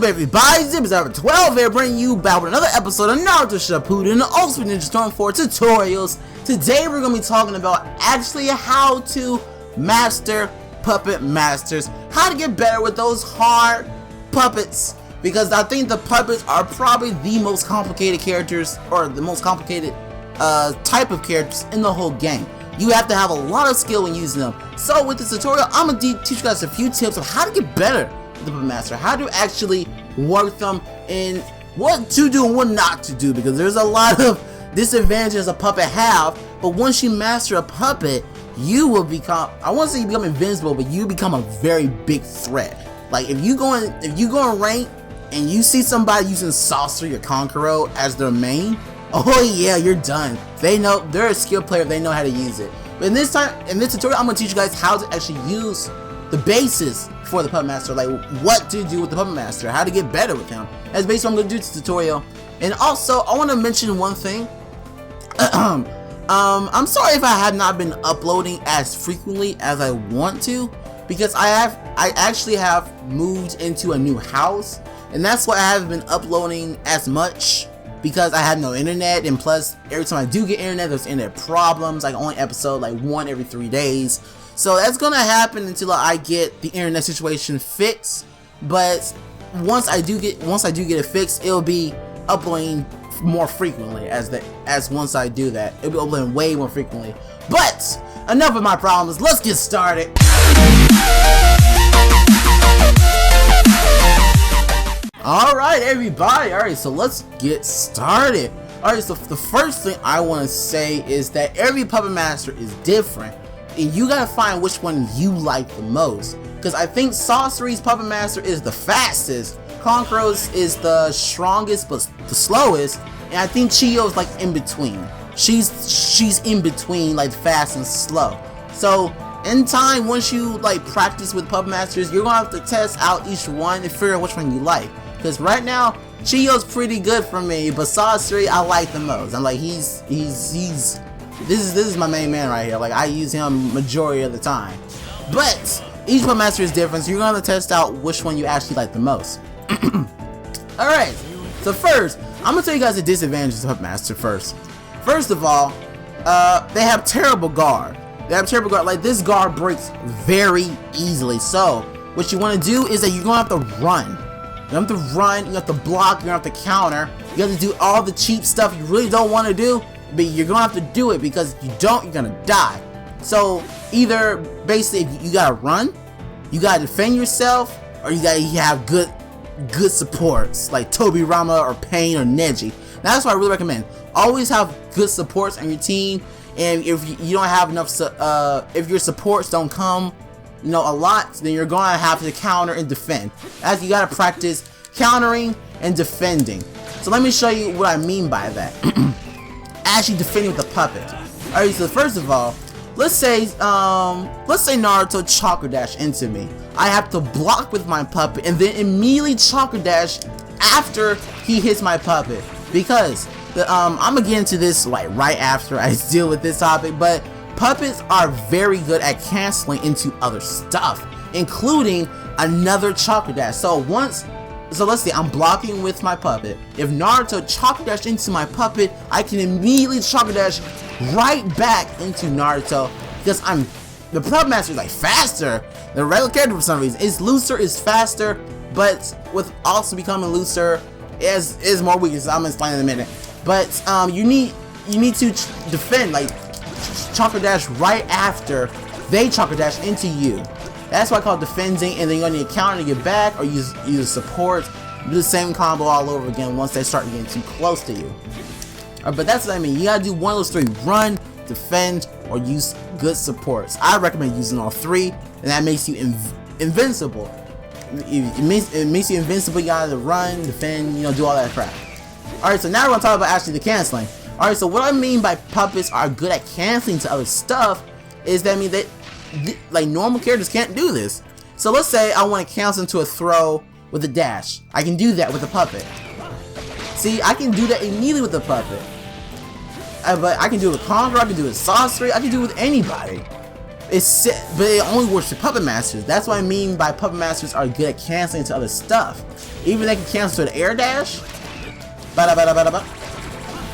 up, everybody? Zip is over 12 here, bringing you back with another episode of Naruto Shippuden, the Ultimate Ninja Storm 4 tutorials. Today we're going to be talking about actually how to master puppet masters, how to get better with those hard puppets, because I think the puppets are probably the most complicated characters, or the most complicated type of characters in the whole game. You have to have a lot of skill when using them. So with this tutorial, I'm going to teach you guys a few tips of how to get better with the puppet master, how to actually work them, and what to do and what not to do, because there's a lot of disadvantages a puppet have. But once you master a puppet, you will become, I won't say you become invincible, but you become a very big threat. Like if you go in rank and you see somebody using Sorcery or Conqueror as their main, oh yeah, you're done. They know, they're a skilled player, they know how to use it. But in this tutorial, I'm going to teach you guys how to actually use the basis for the puppet master, like what to do with the puppet master, how to get better with him. That's basically what I'm going to do this tutorial. And also, I want to mention one thing. I'm sorry if I have not been uploading as frequently as I want to, because I actually have moved into a new house, and that's why I haven't been uploading as much, because I have no internet, and plus every time I do get internet, there's internet problems. Like only episode like one every 3 days. So that's gonna happen until I get the internet situation fixed. But once I do get it fixed, it'll be uploading more frequently as once I do that. It'll be uploading way more frequently. But enough of my problems, let's get started. Alright everybody, alright, so let's get started. Alright, so the first thing I want to say is that every puppet master is different, and you gotta find which one you like the most. Because I think Sorcery's puppet master is the fastest, Conqueror's is the strongest but the slowest, and I think Chiyo's like in between. She's in between, like fast and slow. So in time, once you like practice with puppet masters, you're gonna have to test out each one and figure out which one you like. Because right now, Chiyo's pretty good for me, but Sorcery I like the most. I'm like, this is my main man right here. Like I use him majority of the time. But each puppet master is different, so you're gonna have to test out which one you actually like the most. Alright, so first, I'm gonna tell you guys the disadvantages of puppet master first. First of all, they have terrible guard. Like this guard breaks very easily. So what you want to do is that you're gonna have to run. You have to run, you have to block, you have to counter, you have to do all the cheap stuff you really don't want to do, but you're gonna have to do it, because if you don't, you're gonna die. So either basically you gotta run, you gotta defend yourself, or you gotta have good supports like Toby Rama or Pain or Neji. Now that's what I really recommend. Always have good supports on your team, and if you don't have enough, if your supports don't come, a lot, then you're gonna have to counter and defend. As you gotta practice countering and defending. So let me show you what I mean by that. Actually defending with the puppet. Alright, so first of all, let's say Naruto Chakra Dash into me. I have to block with my puppet and then immediately Chakra Dash after he hits my puppet. Because I'm gonna get into this like right after I deal with this topic, but puppets are very good at canceling into other stuff, including another Chakra Dash. So let's say I'm blocking with my puppet. If Naruto Chakra Dash into my puppet, I can immediately Chakra Dash right back into Naruto, because the puppet master is like faster than a regular character for some reason. It's looser, it's faster, but with also becoming looser is more weakness. I'm gonna explain in a minute. But you need to defend, like Chakra Dash right after they Chakra Dash into you. That's why I call it defending, and then you're gonna need a counter to get back, or use support. Do the same combo all over again once they start getting too close to you. But that's what I mean. You gotta do one of those three: run, defend, or use good supports. I recommend using all three, and that makes you invincible. It makes you invincible. You gotta run, defend, do all that crap. Alright, so now we're gonna talk about actually the canceling. Alright, so what I mean by puppets are good at canceling to other stuff is that like normal characters can't do this. So let's say I want to cancel into a throw with a dash. I can do that with a puppet. See, I can do that immediately with a puppet. But I can do it with Conqueror, I can do it with Sorcery, I can do it with anybody. but it only works for Puppet Masters. That's what I mean by Puppet Masters are good at canceling to other stuff. Even they can cancel to the air dash,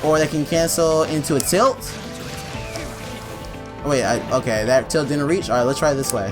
or they can cancel into a tilt. Oh, wait, okay, that tilt didn't reach. All right, let's try it this way.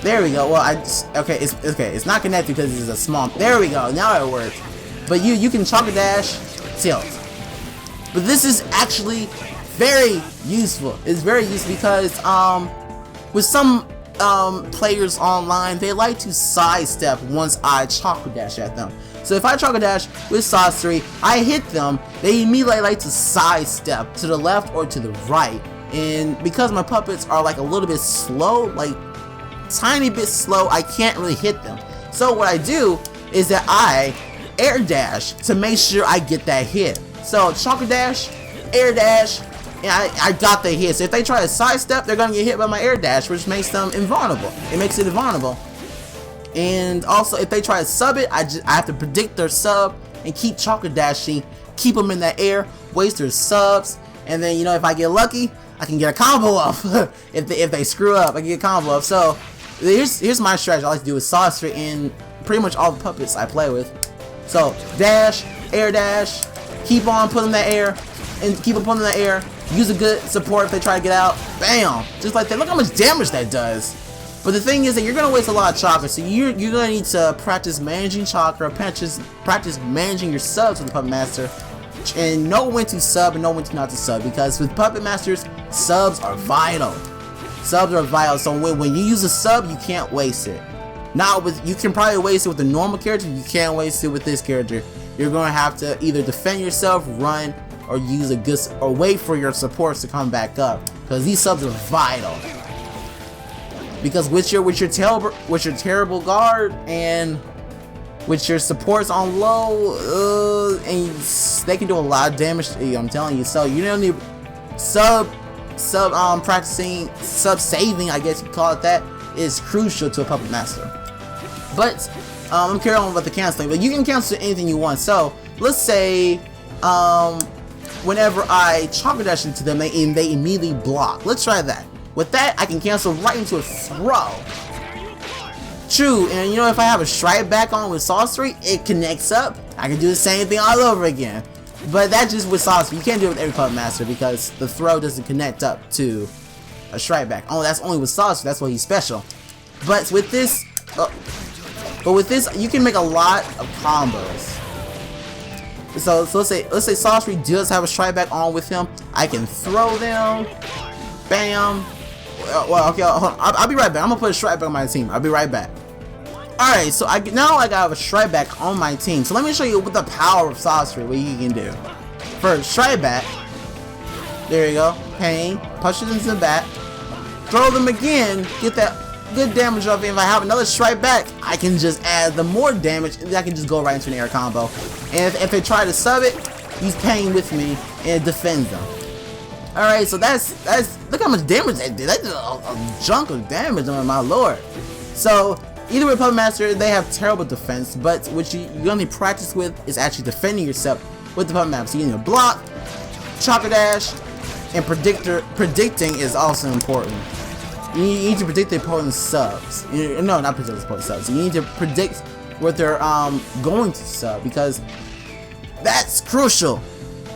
There we go. Well, it's not connected because it's a small. There we go. Now it works. But you can Chocolate Dash, tilt. But this is actually very useful. It's very useful because with some players online, they like to sidestep once I Chocolate Dash at them. So if I Chocolate Dash with Sorcery, I hit them, they immediately like to sidestep to the left or to the right. And because my puppets are like a little bit slow, like tiny bit slow, I can't really hit them. So what I do is that I air dash to make sure I get that hit. So Chocolate Dash, air dash, and I got the hit. So if they try to sidestep, they're gonna get hit by my air dash, which makes them invulnerable. It makes it invulnerable. And also, if they try to sub it, I have to predict their sub and keep Chocolate Dashing, keep them in the air, waste their subs, and then, you know, if I get lucky, I can get a combo off. if they screw up, I can get a combo off. So here's my strategy I like to do with Sorcery in pretty much all the puppets I play with. So dash, air dash, keep on putting them in the air, and keep on putting them in the air. Use a good support if they try to get out. Bam! Just like that. Look how much damage that does. But the thing is that you're gonna waste a lot of chakra, so you're gonna need to practice managing chakra, practice managing your subs with the Puppet Master, and know when to sub and know when to not to sub. Because with Puppet Masters, subs are vital. Subs are vital. So when you use a sub, you can't waste it. You can probably waste it with the normal character. You can't waste it with this character. You're gonna have to either defend yourself, run, or use or wait for your supports to come back up. Because these subs are vital. Because with your terrible guard and with your supports on low, and they can do a lot of damage to you, I'm telling you. So you don't need practicing sub saving, I guess you call it that, is crucial to a Puppet Master. But I'm carrying on with the canceling, but you can cancel anything you want. So let's say whenever I Chocolate Dash into them, they immediately block. Let's try that. With that, I can cancel right into a throw. True, and you know, if I have a strike back on with Sorcery, it connects up. I can do the same thing all over again. But that's just with Sorcery. You can't do it with every Puppet Master because the throw doesn't connect up to a strike back. Oh, that's only with Sorcery. That's why he's special. But with this, you can make a lot of combos. So let's say Sorcery does have a strike back on with him. I can throw them. Bam. Well, okay, hold on. I'll be right back. I'm gonna put a strike back on my team. I'll be right back. Alright, so now I got a strike back on my team. So let me show you what the power of Sorcery, what you can do. First, strike back. There you go. Pain. Push it into the back. Throw them again. Get that good damage off. If I have another strike back, I can just add the more damage, and I can just go right into an air combo. And if they try to sub it, use Pain with me, and it defends them. Alright, so that's look how much damage that did. That did a chunk of damage, on my lord. So either with Puppet Master, they have terrible defense, but what you only practice with is actually defending yourself with the Puppet Master. So you need to block, Chocolate Dash, and predicting is also important. You need to predict the opponent's subs. No, not predict the opponent's subs. You need to predict what they're going to sub, because that's crucial,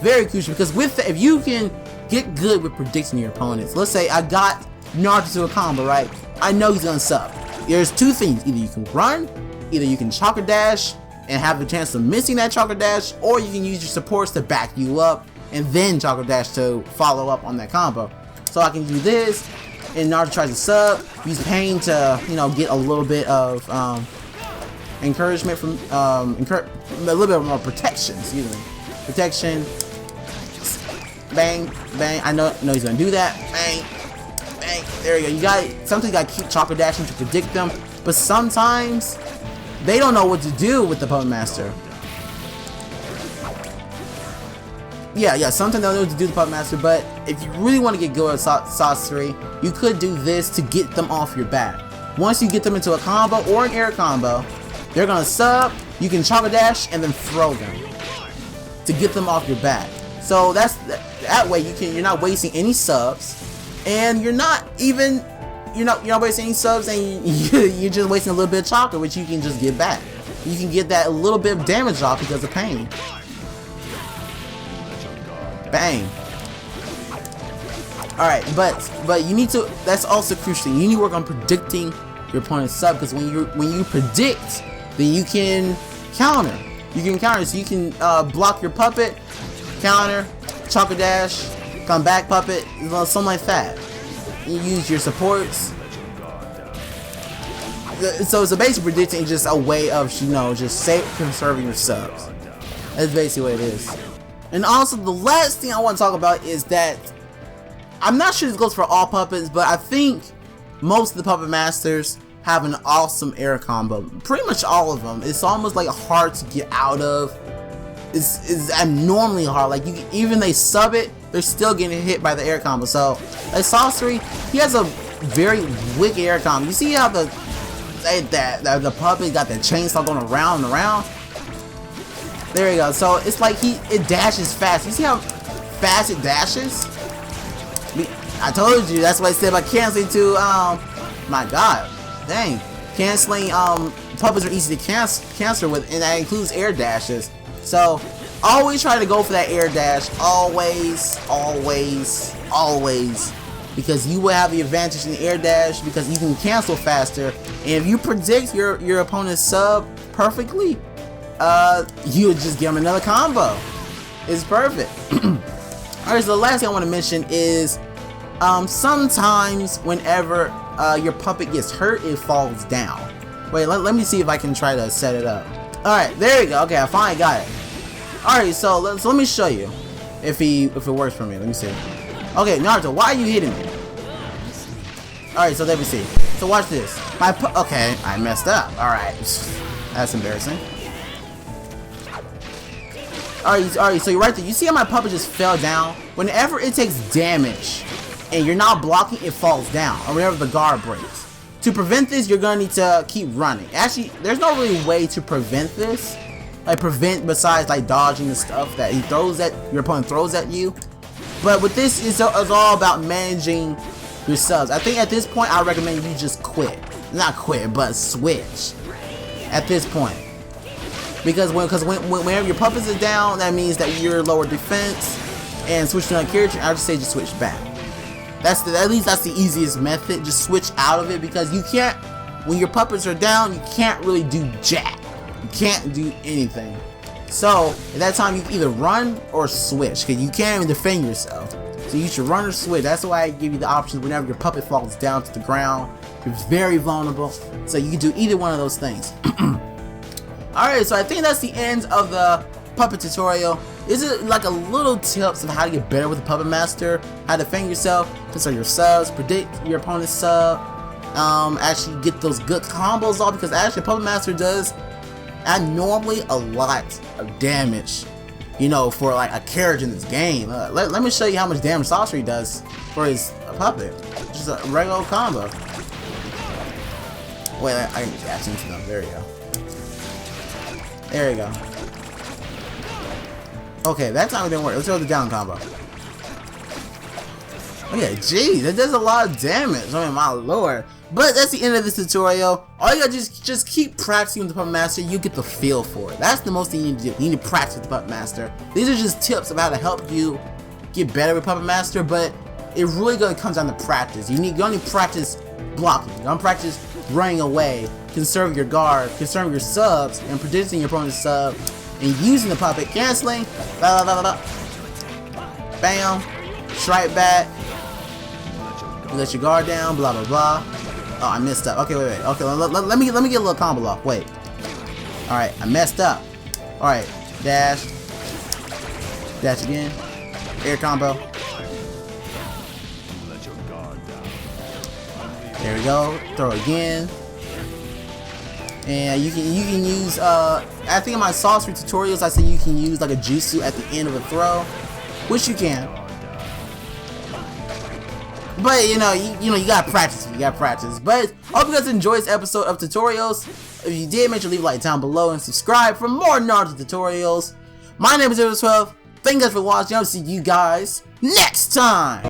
very crucial. Because with if you can get good with predicting your opponents. Let's say I got Naruto to a combo, right? I know he's gonna sub. There's two things. Either you can run, either you can Chocolate Dash and have the chance of missing that Chocolate Dash, or you can use your supports to back you up and then Chocolate Dash to follow up on that combo. So I can do this, and Naruto tries to sub, use Pain to, you know, get a little bit of encouragement from a little bit more protection, excuse me. Protection. Bang, bang. I know he's gonna do that. Bang, bang. There you go. Sometimes you gotta keep Chocolate Dashing to predict them, but sometimes they don't know what to do with the Puppet Master. Yeah. Sometimes they don't know what to do with the Puppet Master, but if you really want to get good at Sorcery, you could do this to get them off your back. Once you get them into a combo or an air combo, they're gonna sub. You can Chocolate Dash and then throw them to get them off your back. So that way you're not wasting any subs, and you're not wasting any subs, and you're just wasting a little bit of chocolate, which you can just get back. You can get that little bit of damage off because of pain. Bang. Alright, but you need to, that's also crucial. You need to work on predicting your opponent's sub, because when you predict, then you can counter. You can counter, so you can block your puppet, counter, chocolate dash, come back puppet, something like that. You use your supports. So basically predicting is just a way of, just conserving your subs. That's basically what it is. And also the last thing I want to talk about is that I'm not sure this goes for all puppets, but I think most of the puppet masters have an awesome air combo. Pretty much all of them. It's almost like hard to get out of. It's abnormally hard. Like even they sub it, they're still getting hit by the air combo. So like Sorcery, he has a very wicked air combo. You see how the puppet got that chainsaw going around and around? There you go. So it's like it dashes fast. You see how fast it dashes? I told you, that's what I said about canceling too. My god, dang, canceling puppets are easy to cancel with, and that includes air dashes. So always try to go for that air dash, always, because you will have the advantage in the air dash because you can cancel faster. And if you predict your opponent's sub perfectly, you would just give them another combo. It's perfect. Alright, so the last thing I want to mention is sometimes whenever your puppet gets hurt, it falls down. Wait, let me see if I can try to set it up. Alright, there we go. Okay, I finally got it. Alright, so let me show you if it works for me. Let me see. Okay, Naruto, why are you hitting me? Alright, so let me see. So watch this. Okay, I messed up. Alright. That's embarrassing. Alright, so you're right there. You see how my puppet just fell down? Whenever it takes damage and you're not blocking, it falls down, or whenever the guard breaks. To prevent this, you're gonna need to keep running. Actually, there's no really way to prevent this. Besides like dodging the stuff that your opponent throws at you. But with this, it's all about managing your subs. I think at this point, I recommend you just quit. Not quit, but switch. At this point. Because whenever your puppets are down, that means that you're lower defense, and switch to another character. I would say just switch back. At least that's the easiest method. Just switch out of it, because you can't. When your puppets are down, you can't really do jack. You can't do anything. So at that time, you can either run or switch, because you can't even defend yourself. So you should run or switch. That's why I give you the options whenever your puppet falls down to the ground. You're very vulnerable. So you can do either one of those things. Alright, so I think that's the end of the puppet tutorial. This is like a little tips of how to get better with the puppet master, how to defend yourself, control your subs, predict your opponent's sub, actually get those good combos off, because actually puppet master does normally a lot of damage, for like a character in this game. Let me show you how much damage Sorcery does for his puppet. Just a regular combo. Wait, I can dash into them. There you go. There you go. Okay, that time it didn't work. Let's go to the down combo. Okay, geez, that does a lot of damage. I mean, my lord. But that's the end of this tutorial. All you gotta just keep practicing with the Puppet Master. You get the feel for it. That's the most thing you need to do. You need to practice with the Puppet Master. These are just tips of how to help you get better with Puppet Master, but it really gonna comes down to practice. You only practice blocking. You gotta practice running away, conserving your guard, conserving your subs, and predicting your opponent's sub, and using the puppet, canceling, blah, blah, blah, blah. Bam, strike back, you let your guard down, blah, blah, blah. Oh, I messed up. Okay, wait. Okay, let me get a little combo off. Wait. Alright, I messed up. Alright, dash. Dash again. Air combo. There we go. Throw again. And you can use I think in my sorcery tutorials I said you can use like a jutsu at the end of a throw, which you can. But you gotta practice. You gotta practice. But I hope you guys enjoyed this episode of tutorials. If you did, make sure to leave a like down below and subscribe for more Naruto tutorials. My name is Xenoverse 12. thank you guys for watching. I'll see you guys next time.